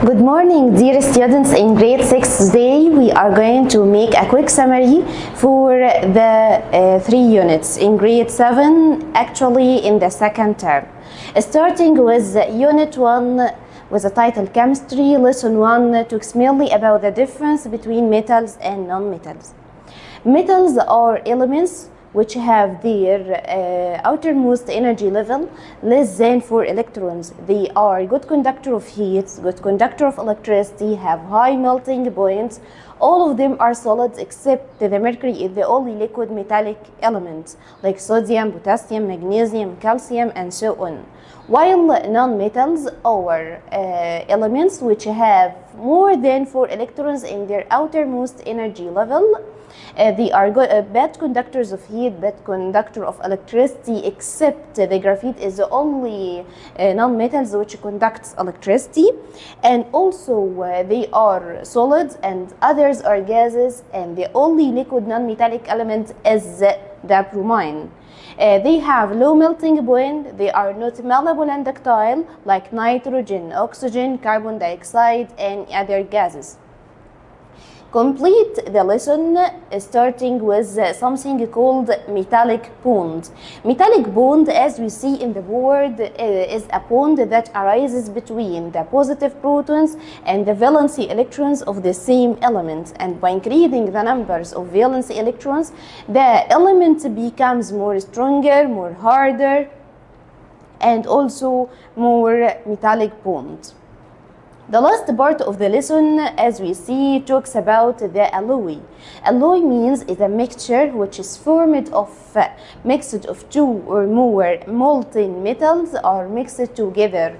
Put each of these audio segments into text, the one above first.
Good morning, dear students. In grade 6 today, we are going to make a quick summary for the 3 units in grade 7, actually in the second term. Starting with unit 1 with the title Chemistry, lesson 1 talks mainly about the difference between metals and non-metals. Metals are elements which have their outermost energy level less than 4 electrons. They are good conductor of heat, good conductor of electricity, have high melting points. All of them are solids except the mercury is the only liquid metallic element like sodium, potassium, magnesium, calcium, and so on. While non-metals are elements which have more than 4 electrons in their outermost energy level. They are bad conductors of heat, bad conductor of electricity, except the graphite is the only non-metals which conducts electricity. And also they are solids and others are gases, and the only liquid non-metallic element is the bromine. They have low melting point, they are not malleable and ductile like nitrogen, oxygen, carbon dioxide, and other gases. Complete the lesson starting with something called metallic bond. Metallic bond, as we see in the board, is a bond that arises between the positive protons and the valency electrons of the same element. And by increasing the numbers of valency electrons, the element becomes more stronger, more harder, and also more metallic bond. The last part of the lesson, as we see, talks about the alloy. Alloy means is a mixture which is formed of mixed of 2 or more molten metals or mixed together,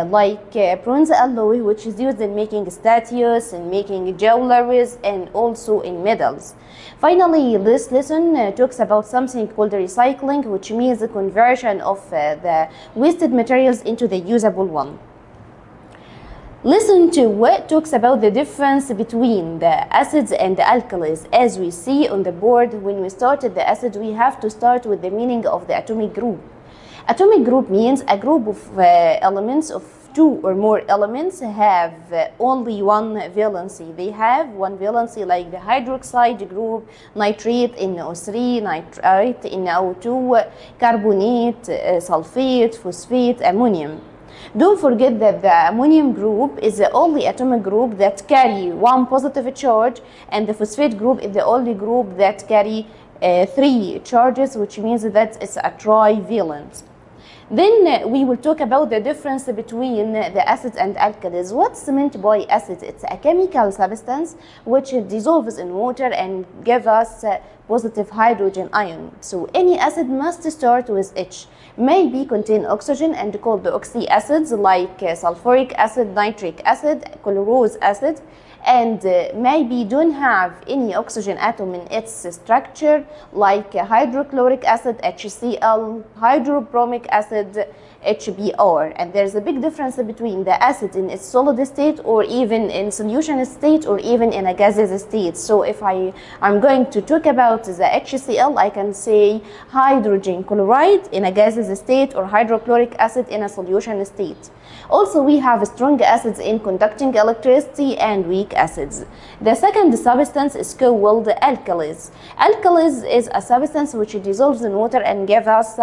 like bronze alloy, which is used in making statues and making jewelries and also in metals. Finally, this lesson talks about something called recycling, which means the conversion of the wasted materials into the usable one. Lesson 2 talks about the difference between the acids and the alkalis. As we see on the board, when we started the acid, we have to start with the meaning of the atomic group. Atomic group means a group of elements of 2 or more elements have only one valency. They have one valency like the hydroxide group, nitrate NO3, nitrite NO2, carbonate, sulfate, phosphate, ammonium. Don't forget that the ammonium group is the only atomic group that carry 1 positive charge, and the phosphate group is the only group that carry 3 charges, which means that it's a trivalent. Then we will talk about the difference between the acids and alkalis. What's meant by acid? It's a chemical substance which dissolves in water and gives us positive hydrogen ion. So any acid must start with H. Maybe contain oxygen and called oxy acids like sulfuric acid, nitric acid, colorose acid, and maybe don't have any oxygen atom in its structure like hydrochloric acid HCl, hydrobromic acid HBr. And there's a big difference between the acid in its solid state or even in solution state or even in a gaseous state. So if I'm going to talk about the HCl, I can say hydrogen chloride in a gaseous state or hydrochloric acid in a solution state. Also, we have strong acids in conducting electricity and weak acids. The second substance is called alkalis. Alkalis is a substance which dissolves in water and gives us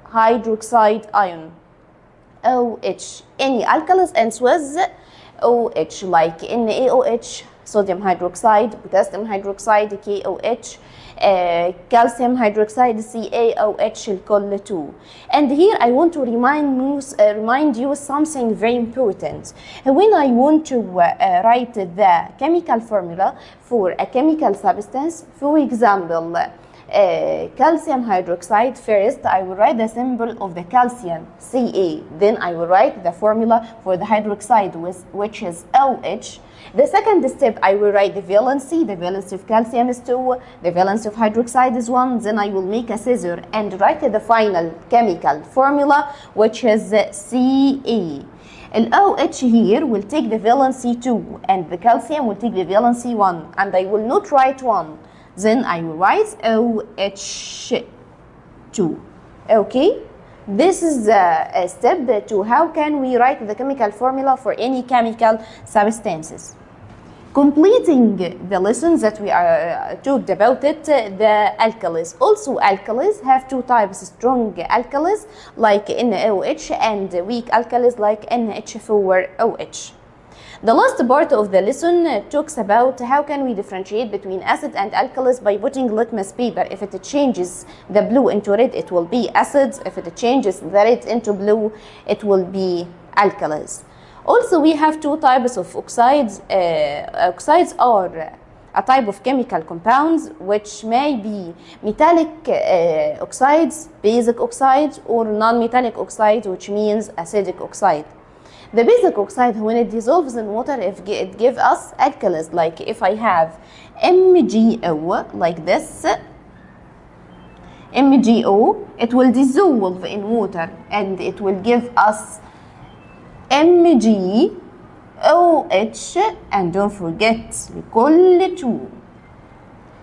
hydroxide ion, OH. Any alkalis ends with OH like NaOH, sodium hydroxide, potassium hydroxide, KOH, calcium hydroxide, CaOH الكل 2. And here I want to remind you something very important. When I want to write the chemical formula for a chemical substance, for example, calcium hydroxide, first I will write the symbol of the calcium, Ca. Then I will write the formula for the hydroxide, which is OH. The second step, I will write the valency. The valency of calcium is 2, the valency of hydroxide is 1. Then I will make a scissor and write the final chemical formula, which is Ca. The OH here will take the valency 2, and the calcium will take the valency 1, and I will not write 1. Then I will write OH2. Okay? This is a step to how can we write the chemical formula for any chemical substances. Completing the lessons that we are talked about it, the alkalis. Also alkalis have two types, strong alkalis like NaOH and weak alkalis like NH4OH. The last part of the lesson talks about how can we differentiate between acid and alkalis by putting litmus paper. If it changes the blue into red, it will be acids. If it changes the red into blue, it will be alkalis. Also, we have two types of oxides. Oxides are a type of chemical compounds which may be metallic oxides, basic oxides, or non-metallic oxides, which means acidic oxide. The basic oxide, when it dissolves in water, it gives us alkalis. Like if I have MgO like this, MgO, it will dissolve in water and it will give us MgOH, and don't forget لكل 2.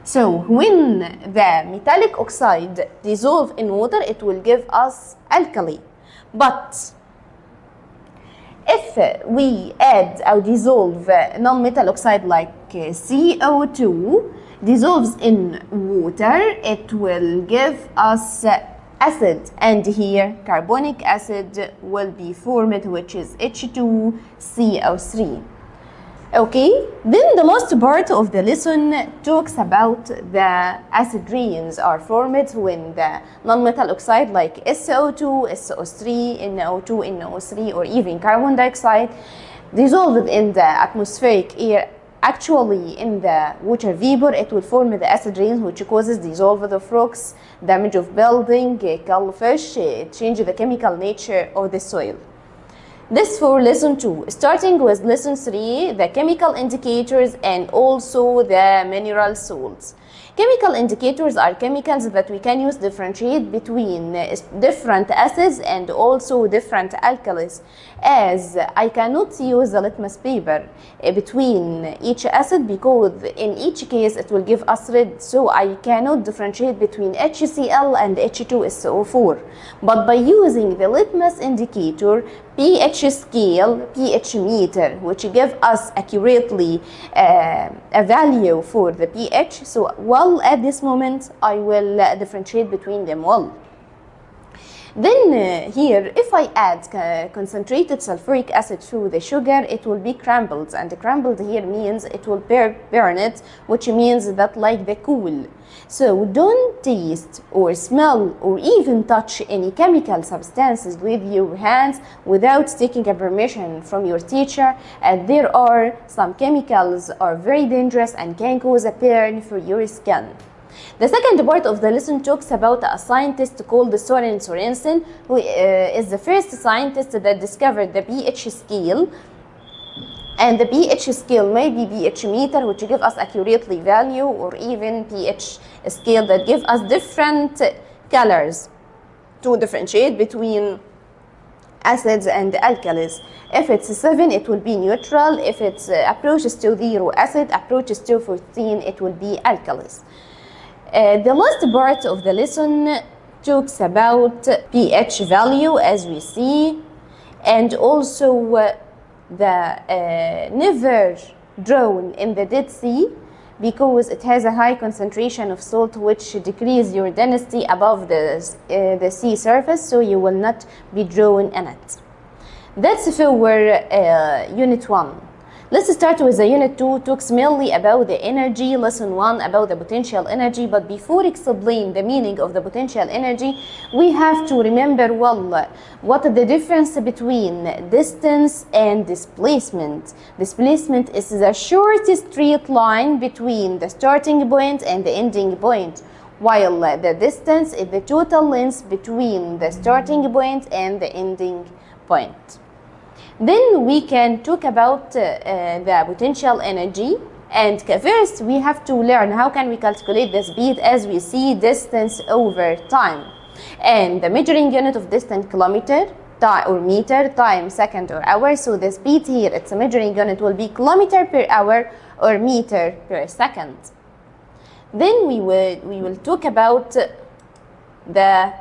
So when the metallic oxide dissolve in water, it will give us alkali. But if we add or dissolve non-metal oxide like CO2 dissolves in water, it will give us acid, and here carbonic acid will be formed, which is H2CO3. Okay, then the last part of the lesson talks about the acid rains are formed when the non-metal oxide like SO2, SO3, NO2, NO3, or even carbon dioxide dissolved in the atmospheric air. Actually, in the water vapor, it will form the acid rain, which causes dissolved of rocks, damage of building, kill fish, change the chemical nature of the soil. This for lesson 2. Starting with lesson 3, the chemical indicators and also the mineral salts. Chemical indicators are chemicals that we can use to differentiate between different acids and also different alkalis, as I cannot use the litmus paper between each acid because in each case it will give us red, so I cannot differentiate between HCl and H2SO4. But by using the litmus indicator, pH scale, pH meter, which give us accurately a value for the pH, so well at this moment I will differentiate between them well. Then here, if I add concentrated sulfuric acid to the sugar, it will be crumbled, and crumbled here means it will burn it, which means that like the cool. So don't taste or smell or even touch any chemical substances with your hands without taking a permission from your teacher, and there are some chemicals are very dangerous and can cause a burn for your skin. The second part of the lesson talks about a scientist called Søren Sørensen, who is the first scientist that discovered the pH scale. And the pH scale may be pH meter, which give us accurately value, or even pH scale that give us different colors to differentiate between acids and alkalis. If it's 7, it will be neutral. If it approaches to 0, acid. Approaches to 14, it will be alkalis. The last part of the lesson talks about pH value, as we see, and also the never drawn in the Dead Sea, because it has a high concentration of salt which decrease your density above the sea surface, so you will not be drawn in it. That's for unit 1. Let's start with the unit 2, talks mainly about the energy, lesson 1 about the potential energy. But before explain the meaning of the potential energy, we have to remember well what the difference between distance and displacement. Displacement is the shortest straight line between the starting point and the ending point, while the distance is the total length between the starting point and the ending point. Then we can talk about the potential energy, and first we have to learn how can we calculate the speed, as we see distance over time, and the measuring unit of distance kilometer or meter times second or hour. So the speed here, its measuring unit will be kilometer per hour or meter per second. Then we will talk about the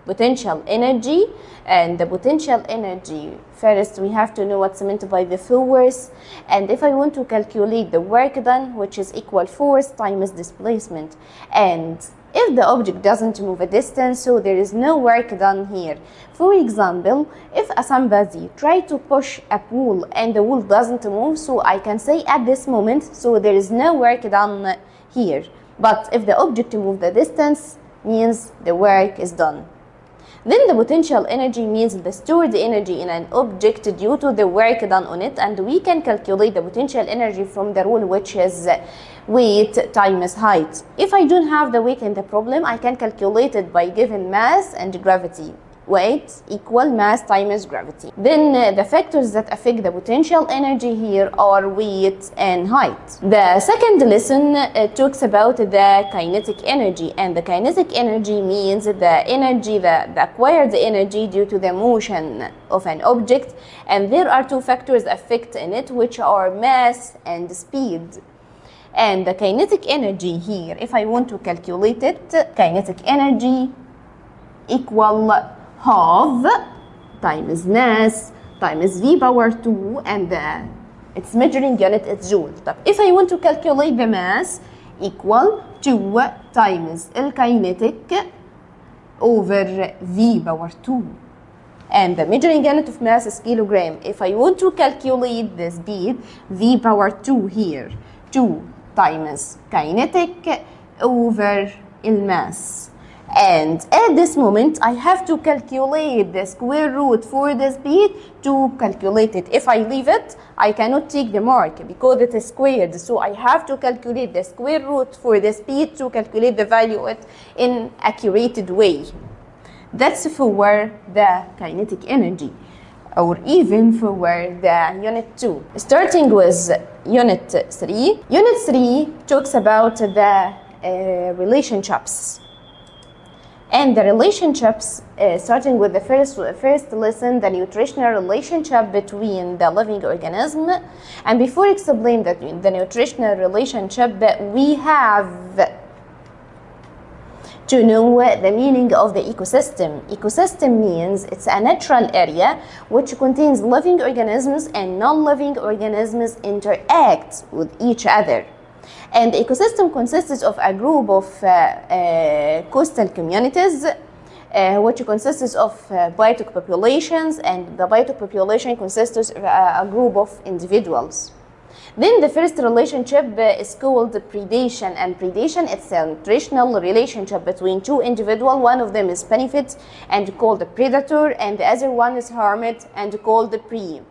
potential energy. And the potential energy, first we have to know what's meant by the force. And if I want to calculate the work done, which is equal force times displacement. And if the object doesn't move a distance, so there is no work done here. For example, if somebody try to push a pool and the pool doesn't move, so I can say at this moment, so there is no work done here. But if the object moves the distance, means the work is done. Then the potential energy means the stored energy in an object due to the work done on it, and we can calculate the potential energy from the rule, which is weight times height. If I don't have the weight in the problem, I can calculate it by given mass and gravity. Weight equal mass times gravity. Then the factors that affect the potential energy here are weight and height. The second lesson talks about the kinetic energy, and the kinetic energy means the energy, the acquired energy due to the motion of an object, and there are two factors affect in it, which are mass and speed. And the kinetic energy here, if I want to calculate it, kinetic energy equal half times mass times v power 2, and its measuring unit is joule. But if I want to calculate the mass, equal 2 times kinetic over v power 2, and the measuring unit of mass is kilogram. If I want to calculate the speed, v power 2 here, 2 times kinetic over mass. And at this moment, I have to calculate the square root for the speed to calculate it. If I leave it, I cannot take the mark because it is squared. So I have to calculate the square root for the speed to calculate the value in accurate way. That's for the kinetic energy, or even for the unit 2. Starting with unit 3. Unit 3 talks about the relationships. And the relationships, starting with the first lesson, the nutritional relationship between the living organism. And before explaining the nutritional relationship, we have to know the meaning of the ecosystem. Ecosystem means it's a natural area which contains living organisms and non-living organisms interact with each other. And the ecosystem consists of a group of coastal communities, which consists of biotic populations, and the biotic population consists of a group of individuals. Then the first relationship is called predation, and predation is a nutritional relationship between two individuals. One of them is benefit and called the predator, and the other one is harmed and called the prey.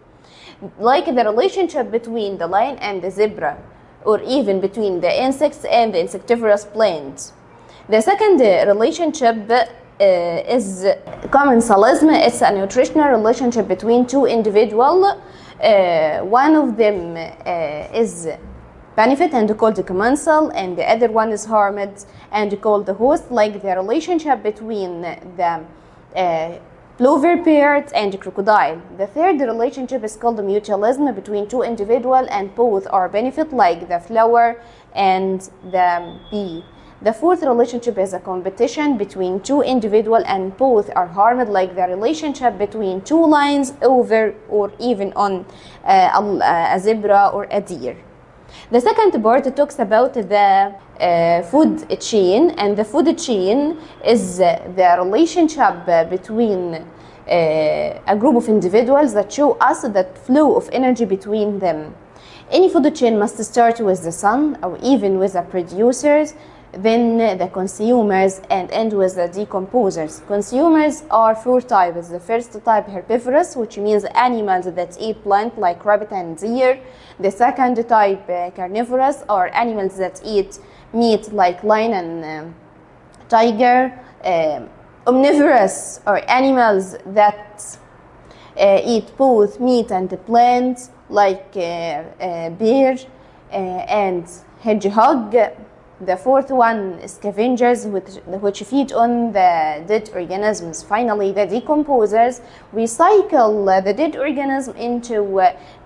Like the relationship between the lion and the zebra, or even between the insects and the insectivorous plants. The second relationship is commensalism. It's a nutritional relationship between two individuals. One of them is benefit and called the commensal, and the other one is harmed and called the host, like the relationship between the plover bird and crocodile. The third relationship is called the mutualism between two individuals, and both are benefit, like the flower and the bee. The fourth relationship is a competition between two individuals, and both are harmed, like the relationship between two lions over or even on a zebra or a deer. The second part talks about the food chain, and the food chain is the relationship between a group of individuals that show us the flow of energy between them. Any food chain must start with the sun, or even with the producers, then the consumers, and end with the decomposers. Consumers are four types. The first type, herbivorous, which means animals that eat plant like rabbit and deer. The second type, carnivorous, are animals that eat meat like lion and tiger. Omnivorous are animals that eat both meat and plants like bear and hedgehog. The fourth one is scavengers, which feed on the dead organisms. Finally, the decomposers recycle the dead organism into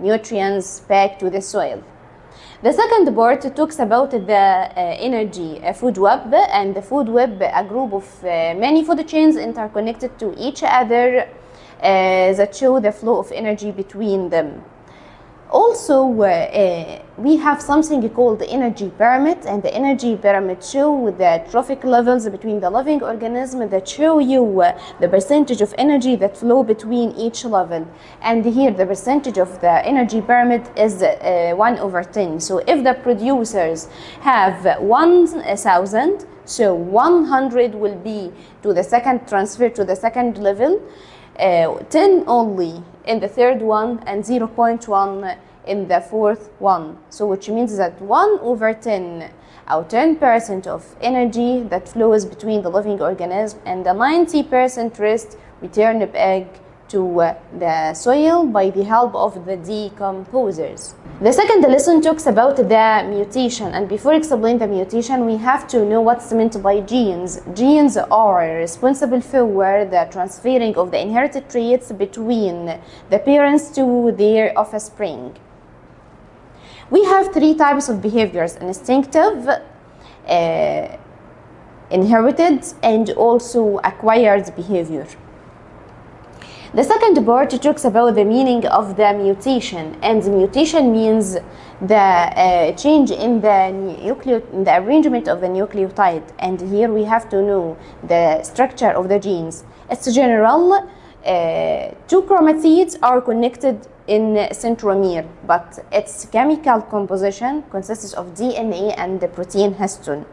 nutrients back to the soil. The second part talks about the energy food web, and the food web, a group of many food chains interconnected to each other that show the flow of energy between them. Also, we have something called the energy pyramid, and the energy pyramid show the trophic levels between the living organism that show you the percentage of energy that flow between each level. And here the percentage of the energy pyramid is 1/10. So if the producers have 1,000, so 100 will be to the second transfer to the second level, 10 only in the third one, and 0.1 in the fourth one. So which means that 1/10 or 10% of energy that flows between the living organism, and the 90% rest return back to the soil by the help of the decomposers. The second lesson talks about the mutation, and before explaining the mutation, we have to know what's meant by genes. Genes are responsible for the transferring of the inherited traits between the parents to their offspring. We have three types of behaviors: instinctive, inherited, and also acquired behavior. The second part talks about the meaning of the mutation, and the mutation means the change in the arrangement of the nucleotide. And here we have to know the structure of the genes. It's general. Two chromatids are connected in centromere, but its chemical composition consists of DNA and the protein histone.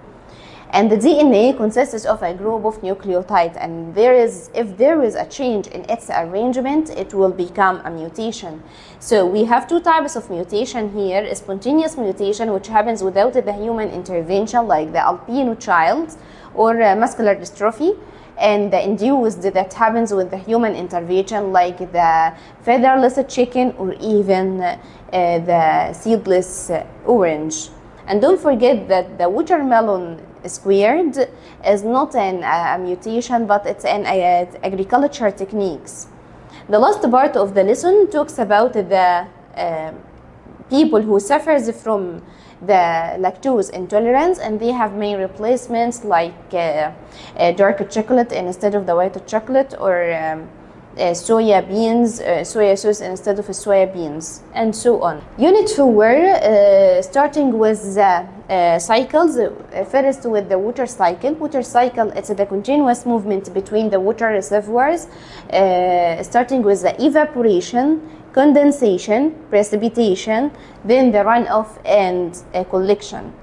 And the DNA consists of a group of nucleotides, and if there is a change in its arrangement, it will become a mutation. So we have two types of mutation here: a spontaneous mutation, which happens without the human intervention, like the albino child or muscular dystrophy, and the induced that happens with the human intervention, like the featherless chicken or even the seedless orange. And don't forget that the watermelon squared is not a mutation, but it's an agriculture techniques. The last part of the lesson talks about the people who suffers from the lactose intolerance, and they have many replacements, like dark chocolate instead of the white chocolate, or soya beans, soya sauce instead of soya beans, and so on. Unit 4, starting with the cycles. First with the water cycle. Water cycle, it's the continuous movement between the water reservoirs, starting with the evaporation, condensation, precipitation, then the runoff and collection.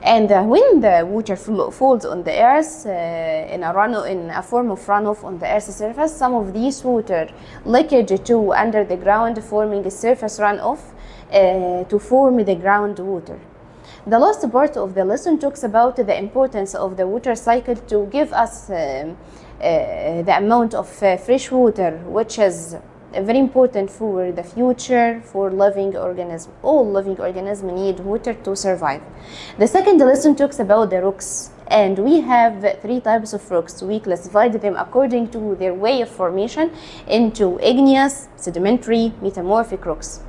And when the water falls on the earth in a form of runoff on the earth's surface, some of these water leakage to under the ground, forming a surface runoff to form the groundwater. The last part of the lesson talks about the importance of the water cycle to give us the amount of fresh water, which is very important for the future for living organisms. All living organisms need water to survive. The second lesson talks about the rocks, and we have three types of rocks. We classified them according to their way of formation into igneous, sedimentary, metamorphic rocks.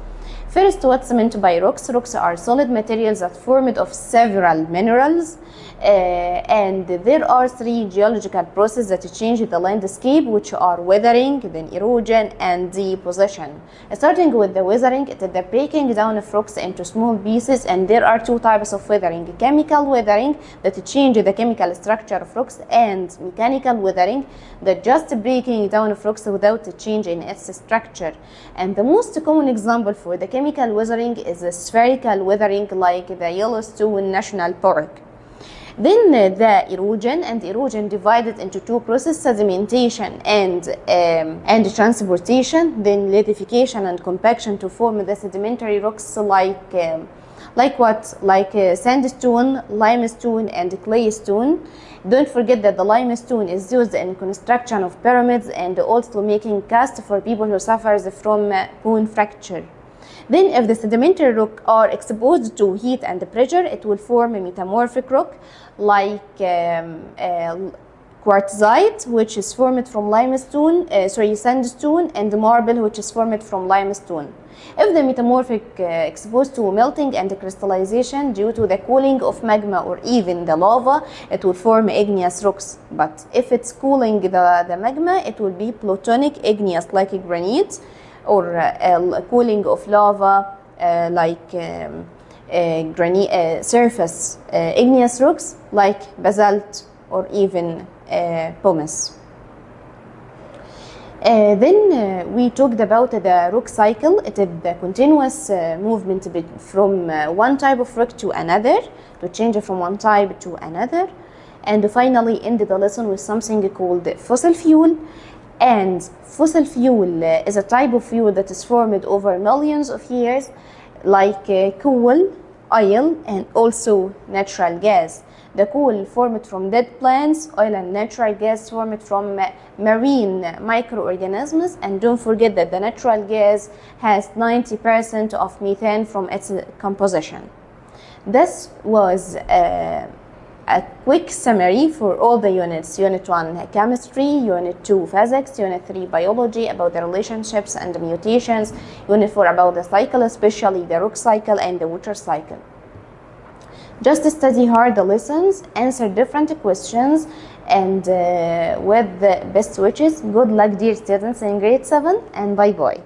First, what's meant by rocks? Rocks are solid materials that formed of several minerals, and there are three geological processes that change the landscape, which are weathering, then erosion, and deposition. Starting with the weathering, it is the breaking down of rocks into small pieces, and there are two types of weathering: chemical weathering, that change the chemical structure of rocks, and mechanical weathering, that just breaking down of rocks without a change in its structure. And the most common example for the chemical weathering is the spherical weathering, like the Yellowstone National Park. Then the erosion, and erosion divided into two processes: sedimentation and transportation. Then lithification and compaction to form the sedimentary rocks, like sandstone, limestone, and claystone. Don't forget that the limestone is used in construction of pyramids and also making cast for people who suffer from bone fracture. Then if the sedimentary rock are exposed to heat and pressure, it will form a metamorphic rock, like quartzite, which is formed from sandstone, and marble, which is formed from limestone. If the metamorphic exposed to melting and crystallization due to the cooling of magma or even the lava, it will form igneous rocks. But if it's cooling the magma, it will be plutonic igneous like granite, or cooling of lava like surface igneous rocks like basalt or even pumice. Then we talked about the rock cycle. It is the continuous movement from one type of rock to another, to change from one type to another. And finally end the lesson with something called fossil fuel. And fossil fuel is a type of fuel that is formed over millions of years, like coal, oil, and also natural gas. The coal formed from dead plants, oil and natural gas formed from marine microorganisms, and don't forget that the natural gas has 90% of methane from its composition. This was a quick summary for all the units: Unit 1 Chemistry, Unit 2 Physics, Unit 3 Biology about the relationships and mutations, Unit 4 about the cycle, especially the rock cycle and the water cycle. Just study hard the lessons, answer different questions, and with the best wishes, good luck dear students in grade 7, and bye bye.